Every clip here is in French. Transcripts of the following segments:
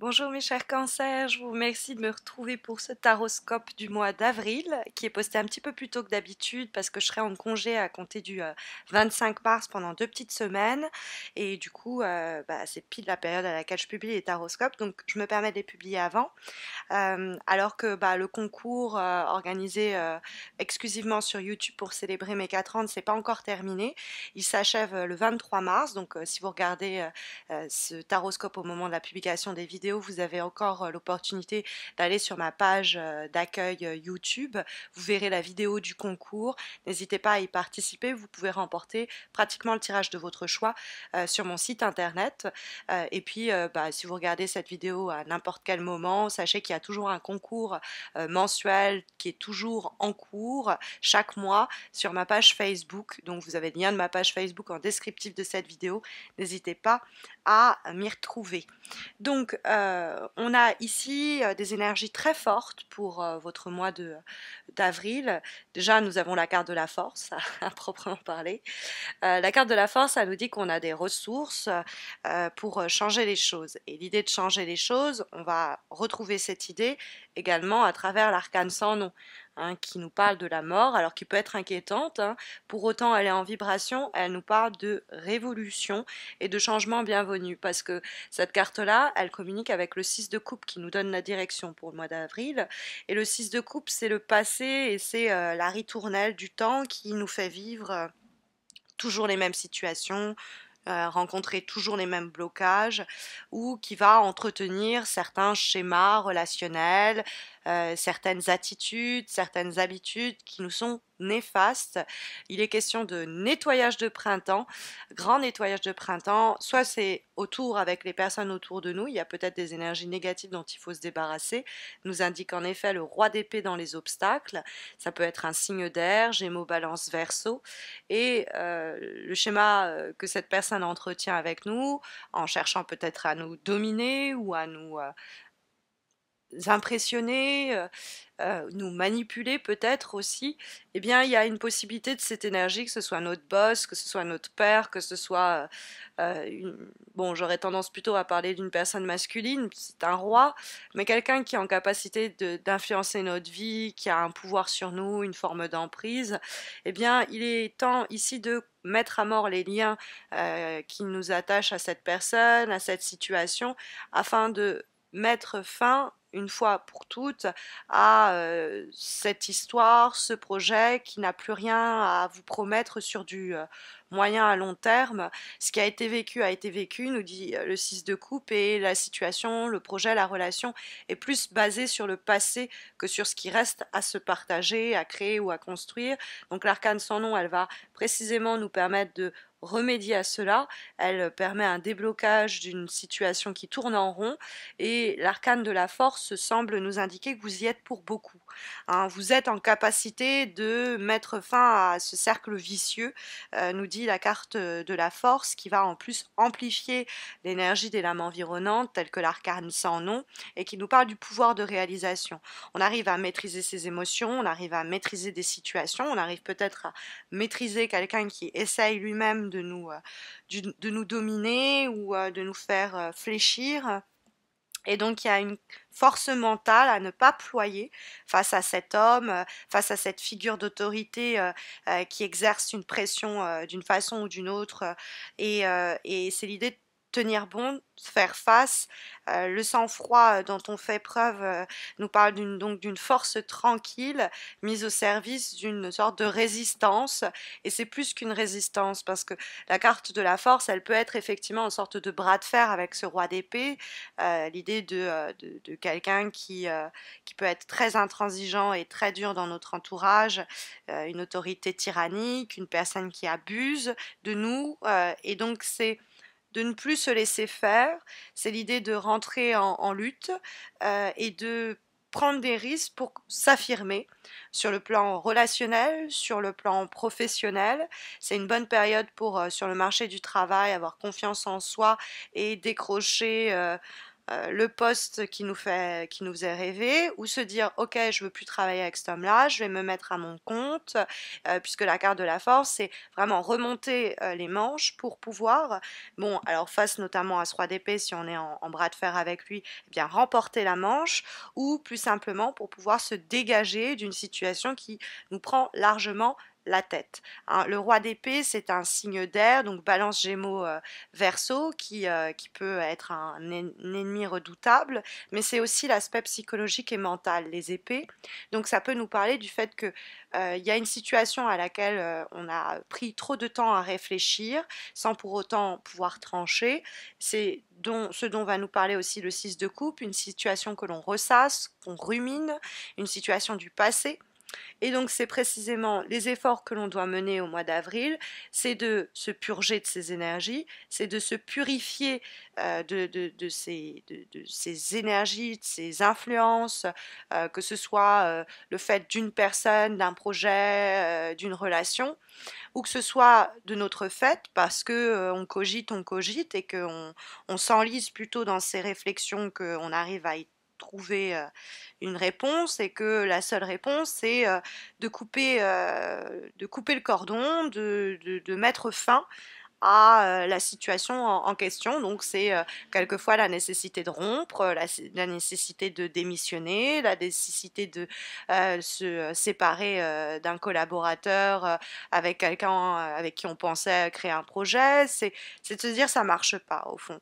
Bonjour mes chers cancers, je vous remercie de me retrouver pour ce taroscope du mois d'avril qui est posté un petit peu plus tôt que d'habitude parce que je serai en congé à compter du 25 mars pendant 2 petites semaines et du coup c'est pile la période à laquelle je publie les taroscopes, donc je me permets de les publier avant. Alors que le concours organisé exclusivement sur YouTube pour célébrer mes 4 ans ne s'est pas encore terminé. Il s'achève le 23 mars, donc si vous regardez ce taroscope au moment de la publication des vidéos, vous avez encore l'opportunité d'aller sur ma page d'accueil YouTube. Vous verrez la vidéo du concours. N'hésitez pas à y participer. Vous pouvez remporter pratiquement le tirage de votre choix sur mon site internet. Et puis, si vous regardez cette vidéo à n'importe quel moment, sachez qu'il y a toujours un concours mensuel qui est toujours en cours chaque mois sur ma page Facebook. Donc, vous avez le lien de ma page Facebook en descriptif de cette vidéo. N'hésitez pas à m'y retrouver. Donc, on a ici des énergies très fortes pour votre mois d'avril. Déjà, nous avons la carte de la force, à proprement parler. La carte de la force, elle nous dit qu'on a des ressources pour changer les choses. Et l'idée de changer les choses, on va retrouver cette idée également à travers l'arcane sans nom, qui nous parle de la mort, alors qui peut être inquiétante. Pour autant, elle est en vibration, elle nous parle de révolution et de changement bienvenu, parce que cette carte-là, elle communique avec le 6 de coupe qui nous donne la direction pour le mois d'avril. Et le 6 de coupe, c'est le passé et c'est la ritournelle du temps qui nous fait vivre toujours les mêmes situations, rencontrer toujours les mêmes blocages, ou qui va entretenir certains schémas relationnels, certaines attitudes, certaines habitudes qui nous sont néfastes. Il est question de nettoyage de printemps, grand nettoyage de printemps, soit c'est autour avec les personnes autour de nous, il y a peut-être des énergies négatives dont il faut se débarrasser, nous indique en effet le roi d'épée dans les obstacles, ça peut être un signe d'air, Gémeaux, Balance, Verseau, et le schéma que cette personne entretient avec nous, en cherchant peut-être à nous dominer ou à nous impressionner, nous manipuler peut-être aussi, eh bien il y a une possibilité de cette énergie, que ce soit notre boss, que ce soit notre père, que ce soit bon, j'aurais tendance plutôt à parler d'une personne masculine, c'est un roi, mais quelqu'un qui est en capacité d'influencer notre vie, qui a un pouvoir sur nous, une forme d'emprise. Eh bien il est temps ici de mettre à mort les liens qui nous attachent à cette personne, à cette situation, afin de mettre fin une fois pour toutes à cette histoire, ce projet qui n'a plus rien à vous promettre sur du moyen à long terme. Ce qui a été vécu, nous dit le 6 de coupe, et la situation, le projet, la relation est plus basée sur le passé que sur ce qui reste à se partager, à créer ou à construire. Donc l'arcane sans nom, elle va précisément nous permettre de remédier à cela, elle permet un déblocage d'une situation qui tourne en rond, et l'arcane de la force semble nous indiquer que vous y êtes pour beaucoup. Vous êtes en capacité de mettre fin à ce cercle vicieux, nous dit la carte de la force, qui va en plus amplifier l'énergie des lames environnantes, telles que l'arcane sans nom, et qui nous parle du pouvoir de réalisation. On arrive à maîtriser ses émotions, on arrive à maîtriser des situations, on arrive peut-être à maîtriser quelqu'un qui essaye lui-même de nous dominer ou de nous faire fléchir. Et donc il y a une force mentale à ne pas ployer face à cet homme, face à cette figure d'autorité qui exerce une pression d'une façon ou d'une autre. Et c'est l'idée de tenir bon, faire face. Le sang-froid dont on fait preuve nous parle donc d'une force tranquille mise au service d'une sorte de résistance. Et c'est plus qu'une résistance, parce que la carte de la force, elle peut être effectivement une sorte de bras de fer avec ce roi d'épée, l'idée de quelqu'un qui peut être très intransigeant et très dur dans notre entourage, une autorité tyrannique, une personne qui abuse de nous, et donc c'est de ne plus se laisser faire, c'est l'idée de rentrer en lutte et de prendre des risques pour s'affirmer sur le plan relationnel, sur le plan professionnel. C'est une bonne période pour, sur le marché du travail, avoir confiance en soi et décrocher le poste qui nous faisait rêver, ou se dire ok, je veux plus travailler avec cet homme-là, je vais me mettre à mon compte, puisque la carte de la force c'est vraiment remonter les manches pour pouvoir, bon alors face notamment à ce roi d'épée, si on est en bras de fer avec lui, eh bien remporter la manche, ou plus simplement pour pouvoir se dégager d'une situation qui nous prend largement la tête. Hein, le roi d'épée, c'est un signe d'air, donc balance gémeaux verseau, qui peut être un ennemi redoutable, mais c'est aussi l'aspect psychologique et mental, les épées. Donc ça peut nous parler du fait que y a une situation à laquelle on a pris trop de temps à réfléchir, sans pour autant pouvoir trancher. C'est ce dont va nous parler aussi le 6 de coupe, une situation que l'on ressasse, qu'on rumine, une situation du passé. Et donc c'est précisément les efforts que l'on doit mener au mois d'avril, c'est de se purger de ces énergies, c'est de se purifier de ces énergies, de ces influences, que ce soit le fait d'une personne, d'un projet, d'une relation, ou que ce soit de notre fait, parce que on cogite, et qu'on on s'enlise plutôt dans ces réflexions qu'on arrive à y trouver une réponse, et que la seule réponse c'est de couper le cordon, de mettre fin à la situation en question. Donc c'est quelquefois la nécessité de rompre, la nécessité de démissionner, la nécessité de se séparer d'un collaborateur avec quelqu'un avec qui on pensait créer un projet. C'est de se dire ça marche pas au fond.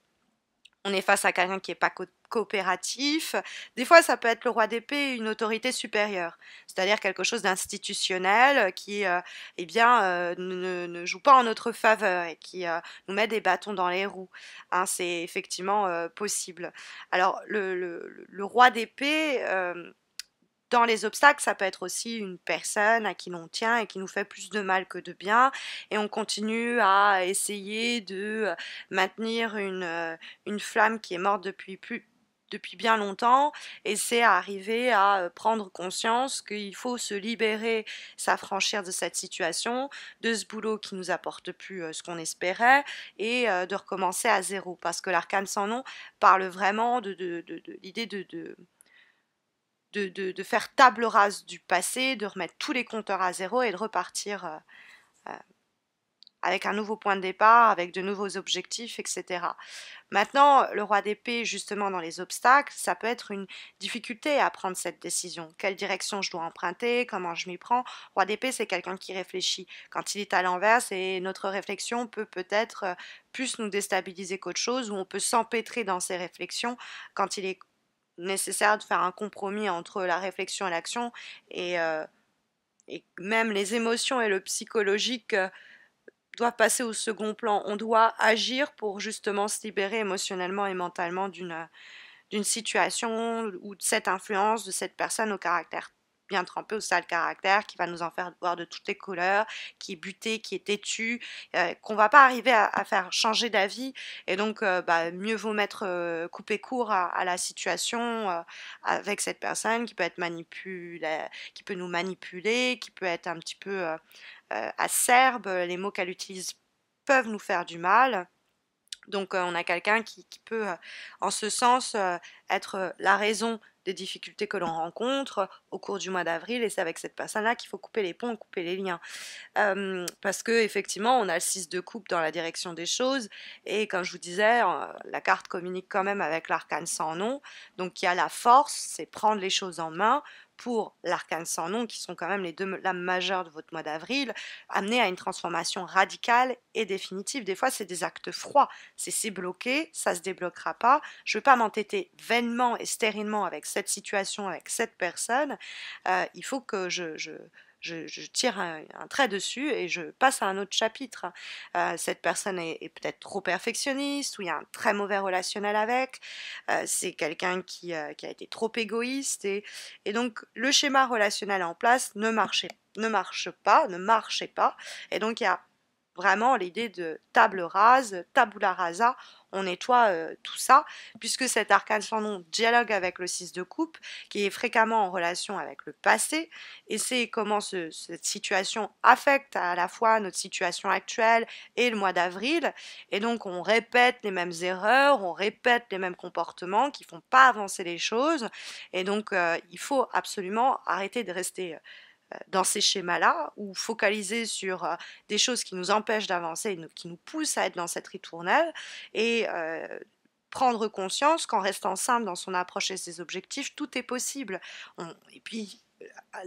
On est face à quelqu'un qui n'est pas coopératif. Des fois, ça peut être le roi d'épée, une autorité supérieure, c'est-à-dire quelque chose d'institutionnel qui, eh bien, ne joue pas en notre faveur et qui nous met des bâtons dans les roues. Hein, c'est effectivement possible. Alors, le roi d'épée, dans les obstacles, ça peut être aussi une personne à qui l'on tient et qui nous fait plus de mal que de bien, et on continue à essayer de maintenir une flamme qui est morte depuis bien longtemps, et c'est arriver à prendre conscience qu'il faut se libérer, s'affranchir de cette situation, de ce boulot qui nous apporte plus ce qu'on espérait, et de recommencer à zéro, parce que l'arcane sans nom parle vraiment de l'idée de faire table rase du passé, de remettre tous les compteurs à zéro et de repartir euh, avec un nouveau point de départ, avec de nouveaux objectifs, etc. Maintenant, le roi d'épée, justement dans les obstacles, ça peut être une difficulté à prendre cette décision. Quelle direction je dois emprunter, comment je m'y prends. Roi d'épée, c'est quelqu'un qui réfléchit. Quand il est à l'envers, et notre réflexion peut peut-être plus nous déstabiliser qu'autre chose, ou on peut s'empêtrer dans ses réflexions quand il est nécessaire de faire un compromis entre la réflexion et l'action, et, euh, et même les émotions et le psychologique doivent passer au second plan. On doit agir pour justement se libérer émotionnellement et mentalement d'une situation ou de cette influence de cette personne au caractère bien trempé, au sale caractère, qui va nous en faire voir de toutes les couleurs, qui est buté, qui est têtu, qu'on va pas arriver à faire changer d'avis, et donc mieux vaut mettre couper court à la situation avec cette personne qui peut être qui peut nous manipuler, qui peut être un petit peu acerbe, les mots qu'elle utilise peuvent nous faire du mal. Donc on a quelqu'un qui peut, en ce sens, être la raison des difficultés que l'on rencontre au cours du mois d'avril, et c'est avec cette personne-là qu'il faut couper les ponts, couper les liens. Parce que effectivement, on a le 6 de coupe dans la direction des choses, et comme je vous disais, la carte communique quand même avec l'arcane sans nom, donc il y a la force, c'est prendre les choses en main pour l'arcane sans nom, qui sont quand même les deux lames majeures de votre mois d'avril, amener à une transformation radicale et définitive. Des fois, c'est des actes froids, c'est bloqué, ça se débloquera pas, je ne veux pas m'entêter vainement et stérilement avec cette situation, avec cette personne, il faut que je tire un trait dessus et je passe à un autre chapitre. Cette personne est peut-être trop perfectionniste, ou il y a un très mauvais relationnel avec, c'est quelqu'un qui a été trop égoïste, et donc le schéma relationnel en place ne marche pas, et donc il y a vraiment l'idée de table rase, tabula rasa, on nettoie tout ça, puisque cet arcane sans nom dialogue avec le 6 de coupe, qui est fréquemment en relation avec le passé, et c'est comment cette situation affecte à la fois notre situation actuelle et le mois d'avril, et donc on répète les mêmes erreurs, on répète les mêmes comportements qui font pas avancer les choses, et donc il faut absolument arrêter de rester dans ces schémas-là, ou focaliser sur des choses qui nous empêchent d'avancer, qui nous poussent à être dans cette ritournelle, et prendre conscience qu'en restant simple dans son approche et ses objectifs, tout est possible. Et puis,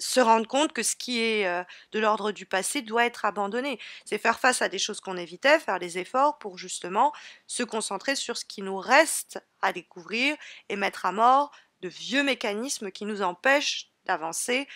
se rendre compte que ce qui est de l'ordre du passé doit être abandonné. C'est faire face à des choses qu'on évitait, faire les efforts pour justement se concentrer sur ce qui nous reste à découvrir et mettre à mort de vieux mécanismes qui nous empêchent d'avancer,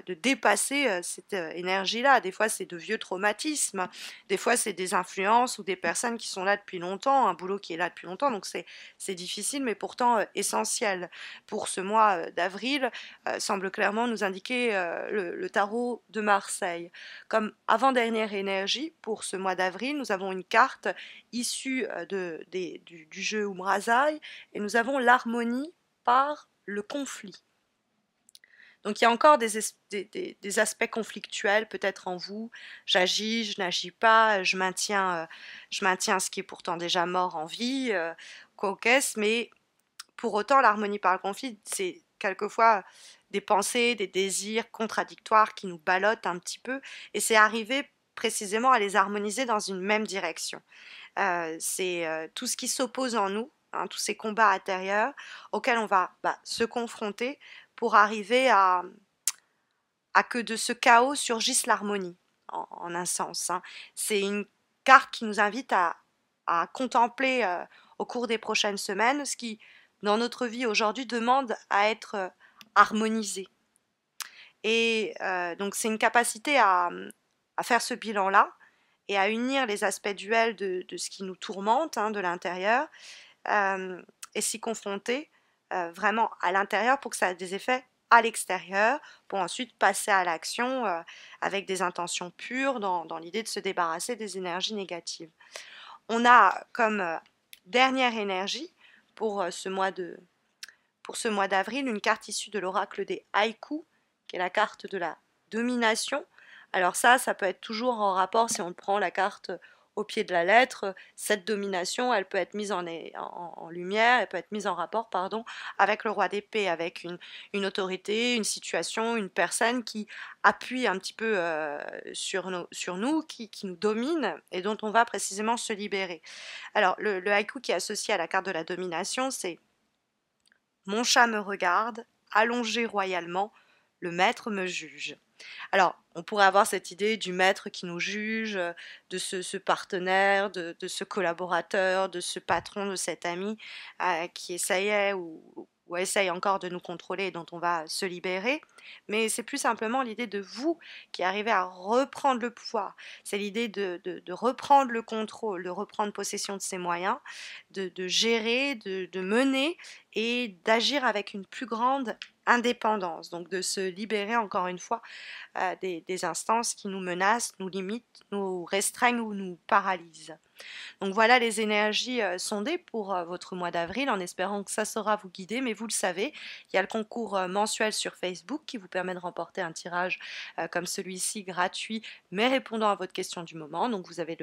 de dépasser cette énergie-là. Des fois, c'est de vieux traumatismes, des fois, c'est des influences ou des personnes qui sont là depuis longtemps, un boulot qui est là depuis longtemps, donc c'est difficile, mais pourtant essentiel. Pour ce mois d'avril, semble clairement nous indiquer le tarot de Marseille. Comme avant-dernière énergie, pour ce mois d'avril, nous avons une carte issue du jeu Umrazai, et nous avons l'harmonie par le conflit. Donc il y a encore des aspects conflictuels peut-être en vous. J'agis, je n'agis pas, je maintiens ce qui est pourtant déjà mort en vie, quoi qu'est-ce, mais pour autant l'harmonie par le conflit, c'est quelquefois des pensées, des désirs contradictoires qui nous ballottent un petit peu, et c'est arriver précisément à les harmoniser dans une même direction. C'est tout ce qui s'oppose en nous, hein, tous ces combats intérieurs auxquels on va se confronter pour arriver à que de ce chaos surgisse l'harmonie, en un sens. Hein. C'est une carte qui nous invite à contempler au cours des prochaines semaines ce qui, dans notre vie aujourd'hui, demande à être harmonisé. Et donc c'est une capacité à faire ce bilan-là et à unir les aspects duels de ce qui nous tourmente, hein, de l'intérieur, et s'y confronter vraiment à l'intérieur pour que ça ait des effets à l'extérieur, pour ensuite passer à l'action avec des intentions pures dans l'idée de se débarrasser des énergies négatives. On a comme dernière énergie pour ce mois d'avril une carte issue de l'oracle des haïkus, qui est la carte de la domination. Alors ça peut être toujours en rapport, si on prend la carte au pied de la lettre, cette domination, elle peut être mise en lumière, elle peut être mise en rapport, pardon, avec le roi d'épée, avec une autorité, une situation, une personne qui appuie un petit peu sur nous, qui nous domine et dont on va précisément se libérer. Alors, le haïku qui est associé à la carte de la domination, c'est « Mon chat me regarde, allongé royalement, le maître me juge ». Alors, on pourrait avoir cette idée du maître qui nous juge, de ce partenaire, de ce collaborateur, de ce patron, de cet ami qui essayait ou essaye encore de nous contrôler et dont on va se libérer. Mais c'est plus simplement l'idée de vous qui arrivez à reprendre le pouvoir. C'est l'idée de reprendre le contrôle, de reprendre possession de ses moyens, de gérer, de mener et d'agir avec une plus grande indépendance, donc de se libérer encore une fois des instances qui nous menacent, nous limitent, nous restreignent ou nous paralysent. Donc voilà les énergies sondées pour votre mois d'avril, en espérant que ça saura vous guider, mais vous le savez, il y a le concours mensuel sur Facebook qui vous permet de remporter un tirage comme celui-ci gratuit, mais répondant à votre question du moment. Donc vous avez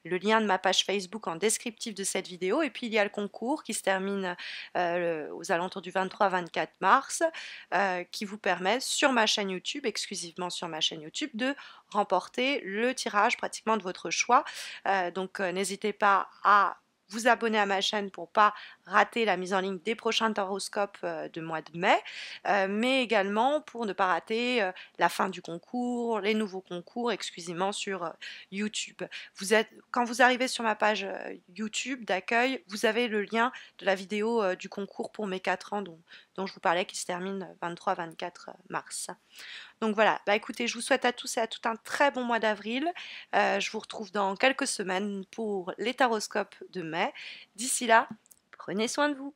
le lien de ma page Facebook en descriptif de cette vidéo, et puis il y a le concours qui se termine aux alentours du 23-24 mars, qui vous permet sur ma chaîne YouTube, exclusivement sur ma chaîne YouTube, de remporter le tirage pratiquement de votre choix. Donc n'hésitez pas à vous abonner à ma chaîne pour pas rater la mise en ligne des prochains taroscopes de mois de mai, mais également pour ne pas rater la fin du concours, les nouveaux concours exclusivement sur YouTube. Quand vous arrivez sur ma page YouTube d'accueil, vous avez le lien de la vidéo du concours pour mes 4 ans dont je vous parlais qui se termine 23-24 mars. Donc voilà, écoutez, je vous souhaite à tous et à toutes un très bon mois d'avril. Je vous retrouve dans quelques semaines pour les taroscopes de mai. D'ici là, prenez soin de vous.